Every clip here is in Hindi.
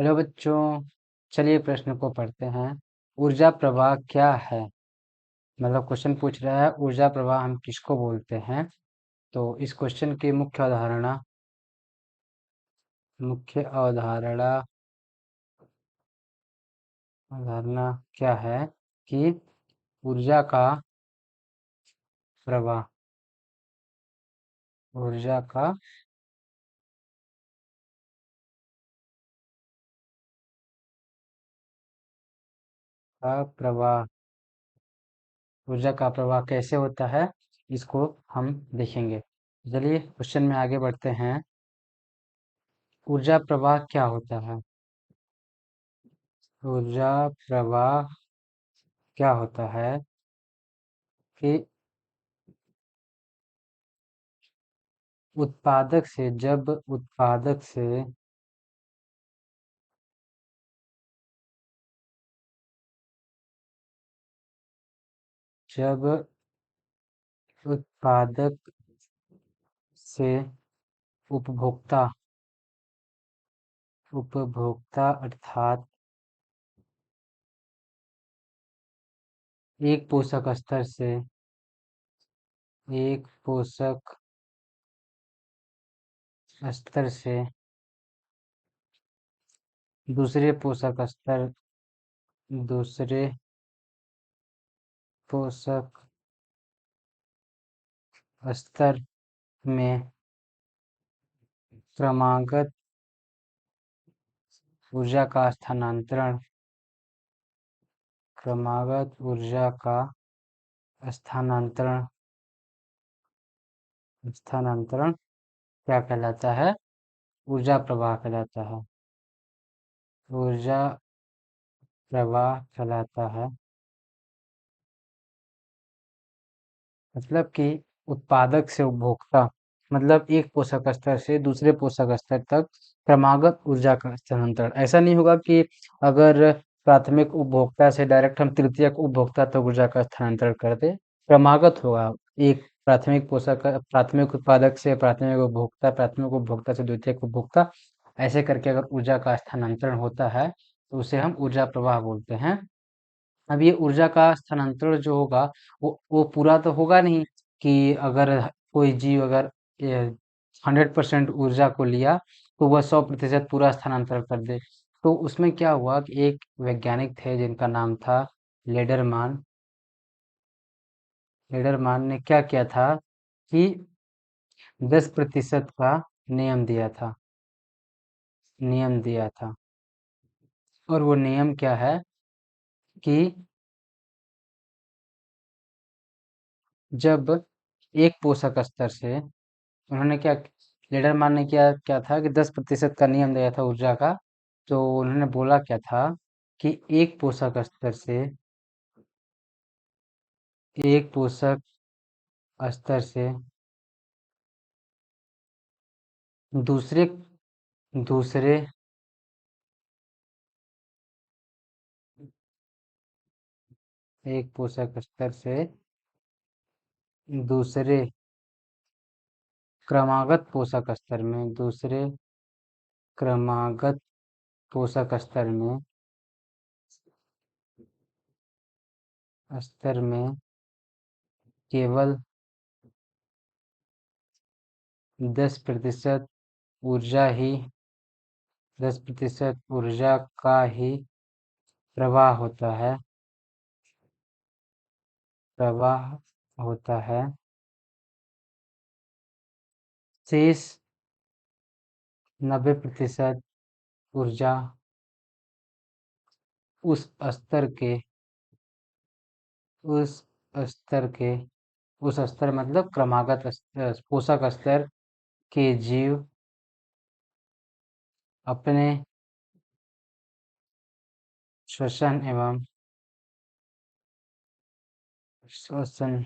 हेलो बच्चों, चलिए प्रश्न को पढ़ते हैं। ऊर्जा प्रवाह क्या है? मतलब क्वेश्चन पूछ रहा है ऊर्जा प्रवाह हम किसको बोलते हैं। तो इस क्वेश्चन की मुख्य अवधारणा क्या है कि ऊर्जा का प्रवाह ऊर्जा का प्रवाह ऊर्जा का प्रवाह कैसे होता है, इसको हम देखेंगे। चलिए क्वेश्चन में आगे बढ़ते हैं। ऊर्जा प्रवाह क्या होता है? ऊर्जा प्रवाह क्या होता है कि जब उत्पादक से उपभोक्ता उपभोक्ता अर्थात एक पोषक स्तर से एक पोषक स्तर से दूसरे पोषक स्तर दूसरे पोषक स्तर में क्रमागत ऊर्जा का स्थानांतरण क्रमागत ऊर्जा का स्थानांतरण स्थानांतरण क्या कहलाता है? ऊर्जा प्रवाह कहलाता है। ऊर्जा प्रवाह कहलाता है। मतलब कि उत्पादक से उपभोक्ता, मतलब एक पोषक स्तर से दूसरे पोषक स्तर तक क्रमागत ऊर्जा का स्थानांतरण। ऐसा नहीं होगा कि अगर प्राथमिक उपभोक्ता से डायरेक्ट हम तृतीयक उपभोक्ता तक ऊर्जा का स्थानांतरण कर दे। क्रमागत होगा। एक प्राथमिक उत्पादक से प्राथमिक उपभोक्ता से द्वितीयक उपभोक्ता, ऐसे करके अगर ऊर्जा का स्थानांतरण होता है तो उसे हम ऊर्जा प्रवाह बोलते हैं। अब ये ऊर्जा का स्थानांतरण जो होगा वो पूरा तो होगा नहीं कि अगर कोई जीव अगर 100% ऊर्जा को लिया तो वह 100% पूरा स्थानांतरण कर दे। तो उसमें क्या हुआ कि एक वैज्ञानिक थे जिनका नाम था लेडरमान। लेडरमान ने क्या किया था कि 10% का नियम दिया था नियम दिया था। और वो नियम क्या है कि जब एक पोषक स्तर से उन्होंने क्या लीडरमैन ने क्या क्या था कि 10% का नियम दिया था ऊर्जा का। तो उन्होंने बोला क्या था कि एक पोषक स्तर से दूसरे दूसरे एक पोषक स्तर से दूसरे क्रमागत पोषक स्तर में दूसरे क्रमागत पोषक स्तर में केवल 10% ऊर्जा ही 10% ऊर्जा का ही प्रवाह होता है प्रवाह होता है। शेष 90% ऊर्जा उस स्तर के उस स्तर के उस स्तर मतलब पोषक स्तर के जीव अपने श्वसन एवं श्वसन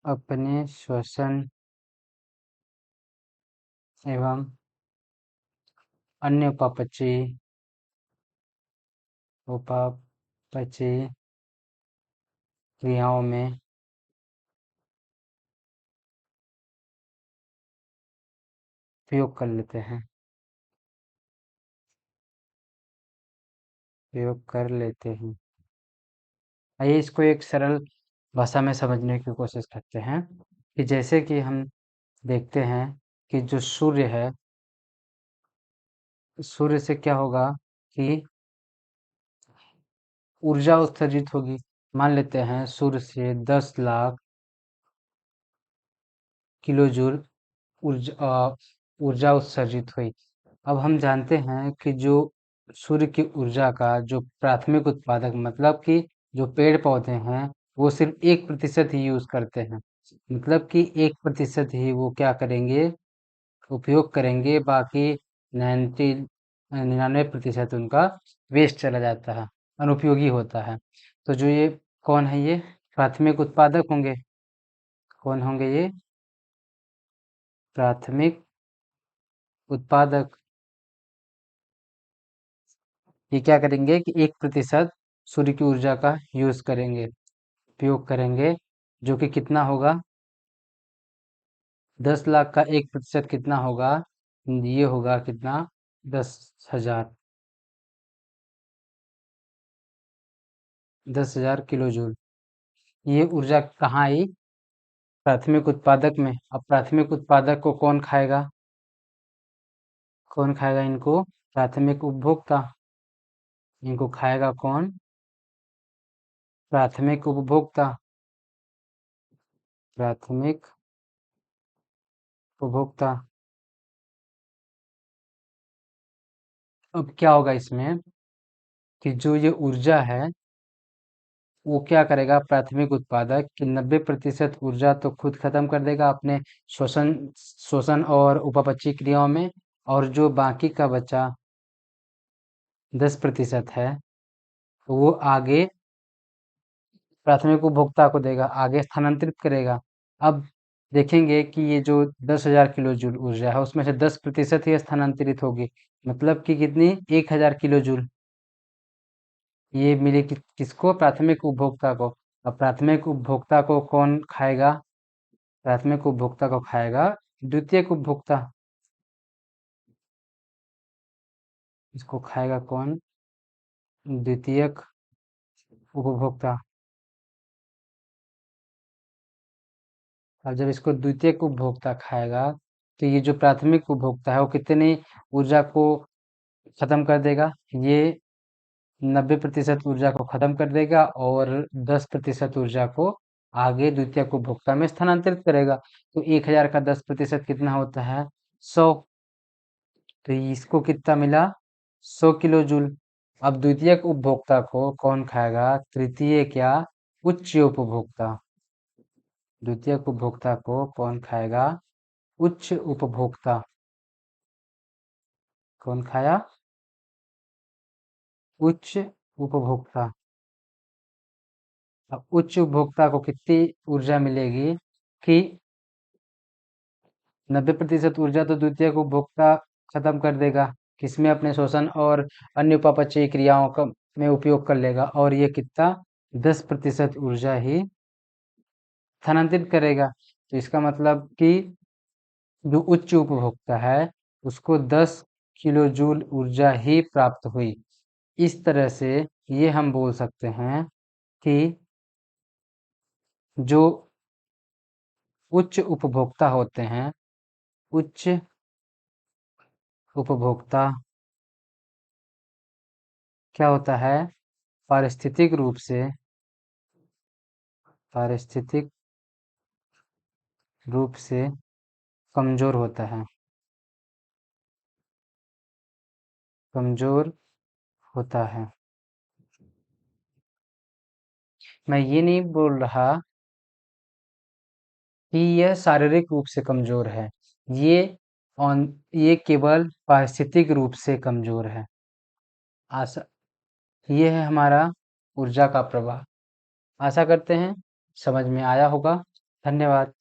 अपने श्वसन एवं अन्य उपापचयी क्रियाओं में उपयोग कर लेते हैं, उपयोग कर लेते हैं। आइए इसको एक सरल भाषा में समझने की कोशिश करते हैं कि जैसे कि हम देखते हैं कि जो सूर्य है, सूर्य से क्या होगा कि ऊर्जा उत्सर्जित होगी। मान लेते हैं सूर्य से 10 लाख किलो जूल ऊर्जा उत्सर्जित हुई। अब हम जानते हैं कि जो सूर्य की ऊर्जा का जो प्राथमिक उत्पादक मतलब कि जो पेड़ पौधे हैं वो सिर्फ 1% ही यूज करते हैं। मतलब कि 1% ही वो क्या करेंगे, उपयोग करेंगे, बाकी 99% उनका वेस्ट चला जाता है, अनुपयोगी होता है। तो जो ये कौन है, ये प्राथमिक उत्पादक होंगे। कौन होंगे ये? प्राथमिक उत्पादक। ये क्या करेंगे कि 1% सूर्य की ऊर्जा का यूज करेंगे, उपयोग करेंगे, जो कि कितना होगा, 10 लाख का 1% कितना होगा, ये होगा कितना, 10,000, 10,000 किलो जूल। ये ऊर्जा कहाँ आई? प्राथमिक उत्पादक में। अब प्राथमिक उत्पादक को कौन खाएगा? कौन खाएगा इनको? प्राथमिक उपभोक्ता। इनको खाएगा कौन? प्राथमिक उपभोक्ता। प्राथमिक उपभोक्ता। अब क्या होगा इसमें कि जो ये ऊर्जा है वो क्या करेगा, प्राथमिक उत्पादक कि 90% ऊर्जा तो खुद खत्म कर देगा अपने शोषण शोषण और उपापचय क्रियाओं में, और जो बाकी का बचा 10% है वो आगे प्राथमिक उपभोक्ता को देगा, आगे स्थानांतरित करेगा। अब देखेंगे कि ये जो 10,000 किलो जूल ऊर्जा है उसमें से 10% ही स्थानांतरित होगी, मतलब कि कितनी, 1,000 किलो जूल। ये मिले किसको? प्राथमिक उपभोक्ता को। अब प्राथमिक उपभोक्ता को कौन खाएगा? प्राथमिक उपभोक्ता को खाएगा द्वितीयक उपभोक्ता। इसको खाएगा कौन? द्वितीयक उपभोक्ता। अब जब इसको द्वितीयक उपभोक्ता खाएगा तो ये जो प्राथमिक उपभोक्ता है वो कितनी ऊर्जा को खत्म कर देगा, ये 90% ऊर्जा को खत्म कर देगा और 10% ऊर्जा को आगे द्वितीयक उपभोक्ता में स्थानांतरित करेगा। तो 1,000 का 10% कितना होता है? 100। तो इसको कितना मिला? 100 किलो जूल। अब द्वितीयक उपभोक्ता को कौन खाएगा? तृतीय क्या? उच्च उपभोक्ता। द्वितीयक उपभोक्ता को कौन खाएगा? उच्च उपभोक्ता। कौन खाया? उच्च उपभोक्ता। अब उच्च उपभोक्ता को कितनी ऊर्जा मिलेगी कि 90% ऊर्जा तो द्वितीयक उपभोक्ता खत्म कर देगा, किसमें, अपने शोषण और अन्य उपापचयी क्रियाओं का में उपयोग कर लेगा, और ये कितना, 10% ऊर्जा ही स्थानांतरित करेगा। तो इसका मतलब कि जो उच्च उपभोक्ता है उसको 10 किलो जूल ऊर्जा ही प्राप्त हुई। इस तरह से ये हम बोल सकते हैं कि जो उच्च उपभोक्ता होते हैं, उच्च उपभोक्ता क्या होता है, पारिस्थितिक रूप से, पारिस्थितिक रूप से कमजोर होता है, कमजोर होता है। मैं ये नहीं बोल रहा कि यह शारीरिक रूप से कमजोर है, ये ऑन ये केवल पारिस्थितिक रूप से कमजोर है। आशा ये है हमारा ऊर्जा का प्रवाह। आशा करते हैं समझ में आया होगा। धन्यवाद।